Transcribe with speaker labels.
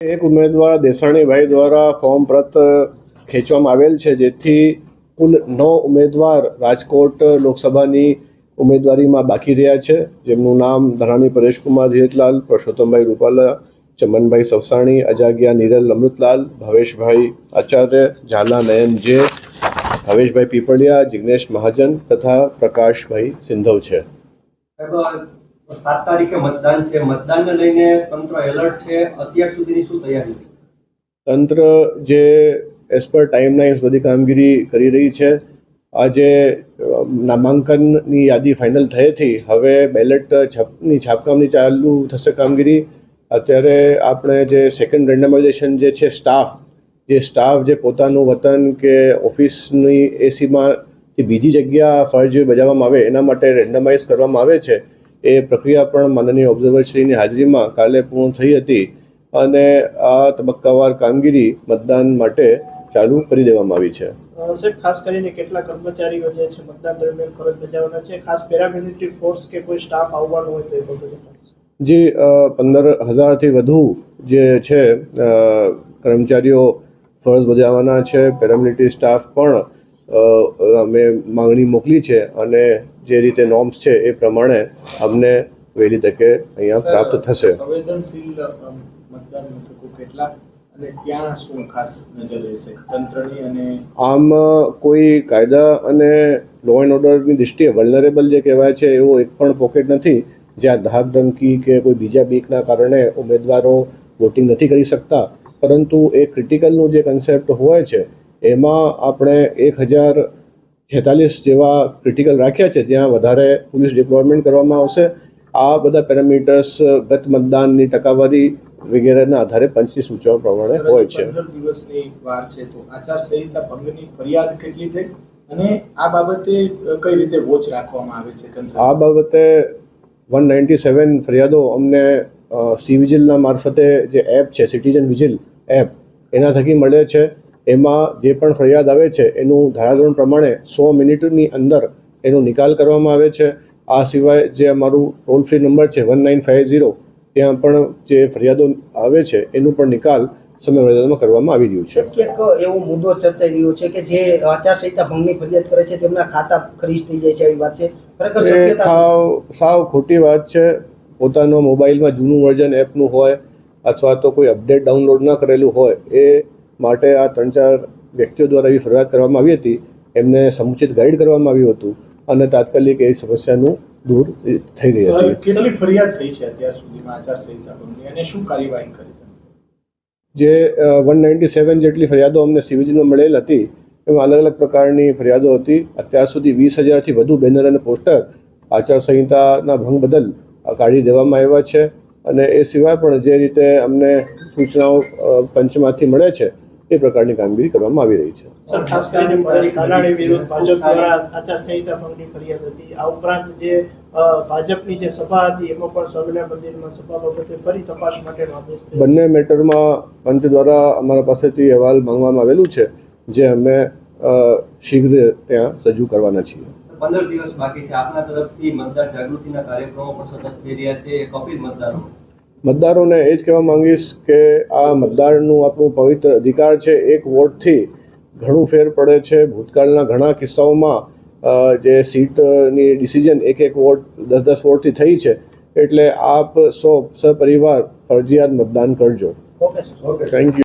Speaker 1: એક ઉમેદવાર દેસાણીભાઈ દ્વારા ફોર્મ પરત ખેંચવામાં આવેલ છે, જેથી કુલ 9 ઉમેદવાર રાજકોટ લોકસભાની ઉમેદવારીમાં બાકી રહ્યા છે, જેમનું નામ ધરાણી પરેશકુમાર ધીરજલાલ, પરસોત્તમભાઈ રૂપાલા, ચમનભાઈ સવસાણી, અજાગિયા નીરલ અમૃતલાલ, ભાવેશભાઈ આચાર્ય, ઝાલા નયન જે, ભાવેશભાઈ પીપળિયા, જિગ્નેશ મહાજન તથા પ્રકાશભાઈ સિંધવ છે.
Speaker 2: 7 તારીખે મતદાન છે. મતદાનને લઈને તંત્ર એલર્ટ છે. અત્યાર સુધીની શું તૈયારી છે?
Speaker 1: તંત્ર જે એઝ પર ટાઈમલાઇન્સ બધી કામગીરી કરી રહી છે. આજે નામાંકનની યાદી ફાઇનલ થઈ હતી. હવે બેલેટની છાપકામની ચાલુ થશે કામગીરી. અત્યારે આપણે જે સેકન્ડ રેન્ડમાઇઝેશન જે છે સ્ટાફ જે પોતાનું વતન કે ઓફિસની એસીમાંથી બીજી જગ્યા ફરજ બજાવવામાં આવે એના માટે રેન્ડમાઇઝ કરવામાં આવે છે. એ પ્રક્રિયા પણ માનનીય ઓબ્ઝર્વરશ્રીની હાજરીમાં કાલે પૂર્ણ થઈ હતી અને આ તબક્કાવાર કામગીરી મતદાન માટે ચાલુ કરી દેવામાં આવી છે.
Speaker 3: સાહેબ, ખાસ કરીને કેટલા કર્મચારીઓ જે છે મતદાન દરમિયાન ફરજ બજાવવાના છે? ખાસ પેરામિલિટરી ફોર્સ કે કોઈ સ્ટાફ આવવાનો હોય તો એ બધું
Speaker 1: જી 15,000થી વધુ જે છે કર્મચારીઓ ફરજ બજાવવાના છે. પેરામિલિટરી સ્ટાફ પણ અમે માંગણી મોકલી છે અને જે રીતે નોર્મ્સ છે એ પ્રમાણે અમને વહેલી તકે અહીંયા પ્રાપ્ત થશે.
Speaker 4: સંવેદનશીલ મતદાન મથકો કેટલા અને ત્યાં શું ખાસ નજર રહેશે તંત્રની? અને
Speaker 1: આમ કોઈ કાયદા અને લો એન્ડ ઓર્ડરની દૃષ્ટિએ વલ્નરેબલ જે કહેવાય છે એવો એક પણ પોકેટ નથી જ્યાં ધાક ધમકી કે કોઈ બીજા બીકના કારણે ઉમેદવારો વોટિંગ નથી કરી શકતા. પરંતુ એ ક્રિટિકલનું જે કન્સેપ્ટ હોય છે એમાં આપણે 1046 જેવા ક્રિટિકલ રાખ્યા છે, જ્યાં વધારે પોલીસ ડિપ્લોયમેન્ટ કરવામાં આવશે. આ બધા પેરામીટર્સ ગત મતદાનની ટકાવારી વગેરેના આધારે પંચની સૂચનાઓ પ્રમાણે હોય છે.
Speaker 4: 15 દિવસની વાર છે તો આચારસંહિતા ભંગની ફરિયાદ કેટલી થઈ અને આ બાબતે કઈ રીતે વોચ રાખવામાં આવે છે તંત્ર?
Speaker 1: આ બાબતે 197 ફરિયાદો અમને સી વિજિલના મારફતે જે એપ છે સિટીઝન વિજિલ એપ એના થકી મળે છે. એમાં જે પણ ફરિયાદ આવે છે એનું ધારાધોરણ પ્રમાણે 100 મિનિટની અંદર એનો નિકાલ કરવામાં આવે છે. આ સિવાય જે અમારું ટોલ ફ્રી નંબર છે 1950 ત્યાં પણ જે ફરિયાદો આવે છે એનું પણ નિકાલ સમયમર્યાદામાં કરવામાં આવી રહ્યું છે.
Speaker 5: ક્યાંક એવો મુદ્દો ચર્ચાઈ રહ્યો છે કે જે આચારસંહિતા ભંગની ફરિયાદ કરે છે તેમના ખાતા ફ્રીઝ થઈ જાય છે, એવી વાત છે. ખરેખર શક્યતા?
Speaker 1: સાવ ખોટી વાત છે. પોતાનો મોબાઈલમાં જૂનું વર્ઝન એપનું હોય અથવા તો કોઈ અપડેટ ડાઉનલોડ ન કરેલું હોય એ માટે આ 3-4 વ્યક્તિઓ દ્વારા એવી ફરિયાદ કરવામાં આવી હતી. એમને સમુચિત ગાઈડ કરવામાં આવ્યું હતું અને તાત્કાલિક એ સમસ્યાનું દૂર થઈ ગઈ હતી.
Speaker 4: કેટલી ફરિયાદ થઈ છે અત્યાર સુધીમાં આચારસંહિતા ભંગની અને શું કાર્યવાહી કરી?
Speaker 1: જે 197 જેટલી ફરિયાદો અમને સિવિલમાં મળેલ હતી એમાં અલગ અલગ પ્રકારની ફરિયાદો હતી. અત્યાર સુધી 20,000થી વધુ બેનર અને પોસ્ટર આચારસંહિતાના ભંગ બદલ કાઢી દેવામાં આવ્યા છે. અને એ સિવાય પણ જે રીતે અમને સૂચનાઓ પંચમાંથી મળે છે એ પ્રકારની કામગીરી કરવામાં આવી રહી છે.
Speaker 3: સર, ખાસ કરીને કાનાણી વિરુદ્ધ ભાજપ દ્વારા આચારસંહિતા ભંગની ફરિયાદ હતી. આ ઉપરાંત જે ભાજપની જે સભા હતી એમાં પણ સ્વામિનારાયણ મંદિરમાં સભા બાબતે ફરી તપાસ માટેનો આદેશ થયો.
Speaker 1: બંને મેટરમાં પંચ દ્વારા અમારા પાસેથી અહેવાલ માંગવામાં આવેલું છે, જે અમે શીઘ્ર ત્યાં રજૂ કરવાના છીએ.
Speaker 2: 15 દિવસ બાકી છે. આપના તરફથી મતદાર જાગૃતિના કાર્યક્રમો પણ સતત થઈ રહ્યા છે. એક અપીલ મતદારોને એ જ કહેવા માંગીશ કે આ મતદારનું આપણું પવિત્ર અધિકાર છે. એક વોટથી ઘણું ફેર પડે છે. ભૂતકાળના ઘણા કિસ્સાઓમાં જે સીટની ડિસિઝન 1-1 વોટ 10-10 વોટથી થઈ છે. એટલે આપ સપરિવાર ફરજિયાત મતદાન કરજો.
Speaker 5: Okay sir.
Speaker 1: Thank you.